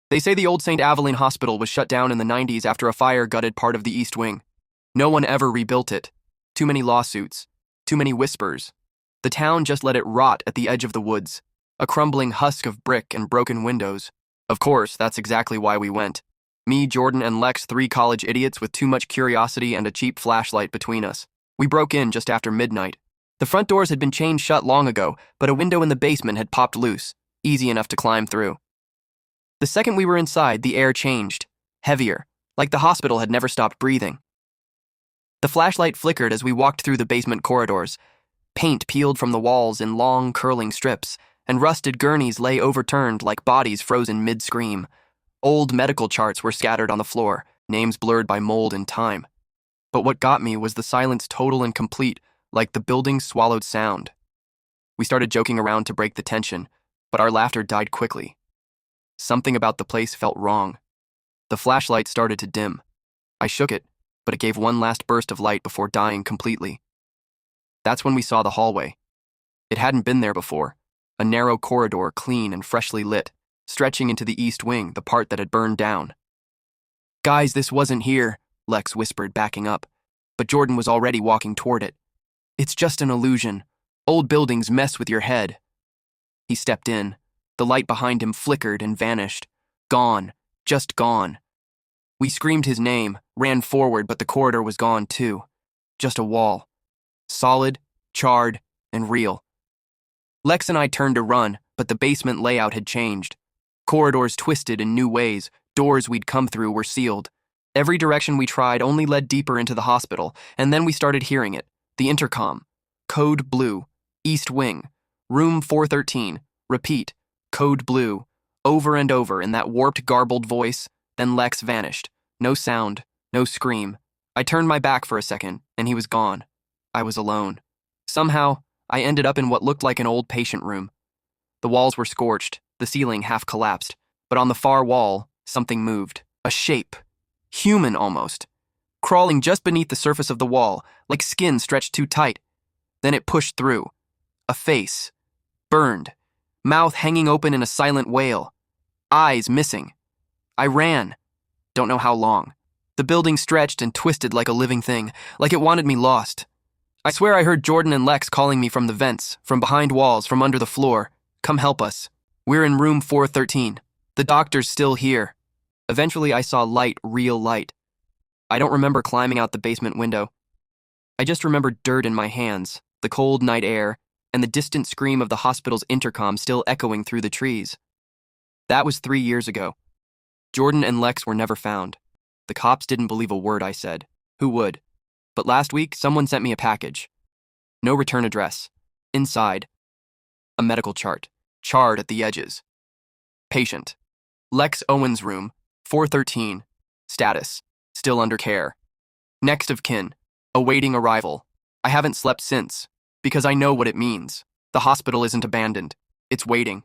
They say the old St. Aveline Hospital was shut down in the 90s after a fire gutted part of the East Wing. No one ever rebuilt it. Too many lawsuits. Too many whispers. The town just let it rot at the edge of the woods. A crumbling husk of brick and broken windows. Of course, that's exactly why we went. Me, Jordan, and Lex, three college idiots with too much curiosity and a cheap flashlight between us. We broke in just after midnight. The front doors had been chained shut long ago, but a window in the basement had popped loose, easy enough to climb through. The second we were inside, the air changed. Heavier, like the hospital had never stopped breathing. The flashlight flickered as we walked through the basement corridors. Paint peeled from the walls in long, curling strips, and rusted gurneys lay overturned like bodies frozen mid-scream. Old medical charts were scattered on the floor, names blurred by mold and time. But what got me was the silence total and complete, like the building swallowed sound. We started joking around to break the tension, but our laughter died quickly. Something about the place felt wrong. The flashlight started to dim. I shook it, but it gave one last burst of light before dying completely. That's when we saw the hallway. It hadn't been there before. A narrow corridor, clean and freshly lit, stretching into the east wing, the part that had burned down. "Guys, this wasn't here," Lex whispered, backing up, but Jordan was already walking toward it. "It's just an illusion. Old buildings mess with your head." He stepped in. The light behind him flickered and vanished. Gone. Just gone. We screamed his name, ran forward, but the corridor was gone too. Just a wall. Solid, charred, and real. Lex and I turned to run, but the basement layout had changed. Corridors twisted in new ways, doors we'd come through were sealed. Every direction we tried only led deeper into the hospital, and then we started hearing it. The intercom. Code blue. East wing. Room 413. Repeat. Code blue. Over and over in that warped, garbled voice. Then Lex vanished. No sound. No scream. I turned my back for a second, and he was gone. I was alone. Somehow, I ended up in what looked like an old patient room. The walls were scorched, the ceiling half collapsed, but on the far wall, something moved. A shape. Human almost. Crawling just beneath the surface of the wall, like skin stretched too tight. Then it pushed through. A face. Burned. Mouth hanging open in a silent wail. Eyes missing. I ran. Don't know how long. The building stretched and twisted like a living thing, like it wanted me lost. I swear I heard Jordan and Lex calling me from the vents, from behind walls, from under the floor. "Come help us. We're in room 413. The doctor's still here." Eventually I saw light, real light. I don't remember climbing out the basement window. I just remember dirt in my hands, the cold night air, and the distant scream of the hospital's intercom still echoing through the trees. That was 3 years ago. Jordan and Lex were never found. The cops didn't believe a word I said. Who would? But last week, someone sent me a package. No return address. Inside, a medical chart, charred at the edges. Patient. Lex Owens' room, 413. Status. Still under care. Next of kin. Awaiting arrival. I haven't slept since, because I know what it means. The hospital isn't abandoned. It's waiting.